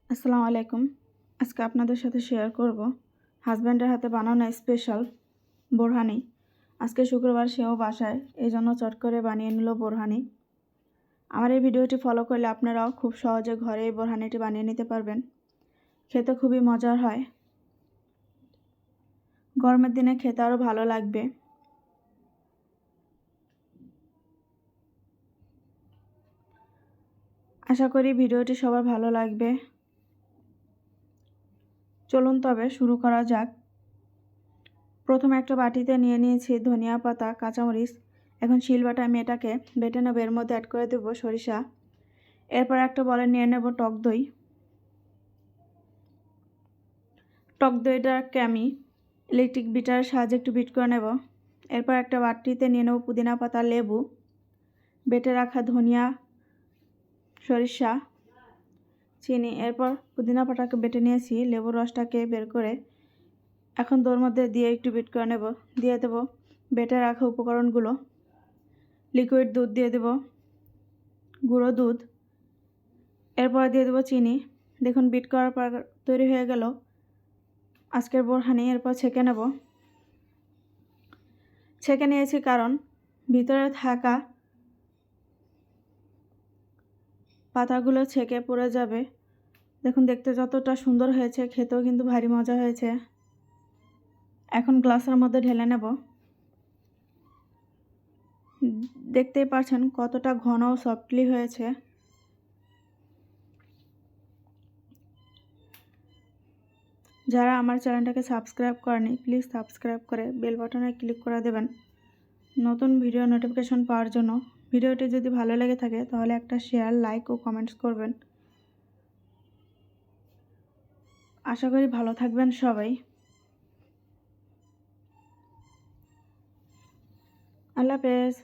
আসসালামু আলাইকুম। আজকে আপনাদের সাথে শেয়ার করব হাজব্যান্ডের হাতে বানানো স্পেশাল বোরহানি। আজকে শুক্রবার, সেও বাসায়, এই জন্য চট করে বানিয়ে নিল বোরহানি। আমার এই ভিডিওটি ফলো করলে আপনারাও খুব সহজে ঘরে এই বোরহানিটি বানিয়ে নিতে পারবেন। খেতে খুবই মজার হয়, গরমের দিনে খেতে আরও ভালো লাগবে। আশা করি ভিডিওটি সবার ভালো লাগবে। চলুন তবে শুরু করা যাক। প্রথমে একটা বাটিতে নিয়ে নিয়েছি ধনিয়া পাতা, কাঁচামরিচ। এখন শিলবাটা আমি এটাকে বেটে নেব। এর মধ্যে অ্যাড করে দেব সরিষা। এরপর একটা বলে নিয়ে নেব টক দই। টক দইটাকে আমি ইলেকট্রিক বিটারের সাহায্যে একটু বিট করে নেব। এরপর একটা বাটিতে নিয়ে নেব পুদিনা পাতা, লেবু, বেটে রাখা ধনিয়া, সরিষা, চিনি। এরপর পুদিনা পাতাকে বেটে নিয়েছি, লেবুর রসটাকে বের করে এখন দইয়ের মধ্যে দিয়ে একটু বিট করে নেব। দিয়ে দেব বেটে রাখা উপকরণগুলো। লিকুইড দুধ দিয়ে দেব, গুঁড়ো দুধ। এরপর দিয়ে দেব চিনি। দেখুন বিট করার পর তৈরি হয়ে গেল আজকের বোরহানি। এরপর ছেঁকে নেব। ছেঁকে নিয়েছি কারণ ভিতরে থাকা পাতাগুলো ছেঁকে পড়ে যাবে। দেখুন দেখতে যতটা সুন্দর হয়েছে, খেতেও কিন্তু ভারী মজা হয়েছে। এখন গ্লাসের মধ্যে ঢেলে নেব। দেখতেই পাচ্ছেন কতটা ঘন ও সফটলি হয়েছে। যারা আমার চ্যানেলটাকে সাবস্ক্রাইব করেনি, প্লিজ সাবস্ক্রাইব করে বেল বাটনে ক্লিক করে দেবেন নতুন ভিডিও নোটিফিকেশন পাওয়ার জন্য। ভিডিওটি যদি ভালো লেগে থাকে তাহলে একটা শেয়ার, লাইক ও কমেন্টস করবেন। আশা করি ভালো থাকবেন সবাই। আল্লাহ হাফেজ।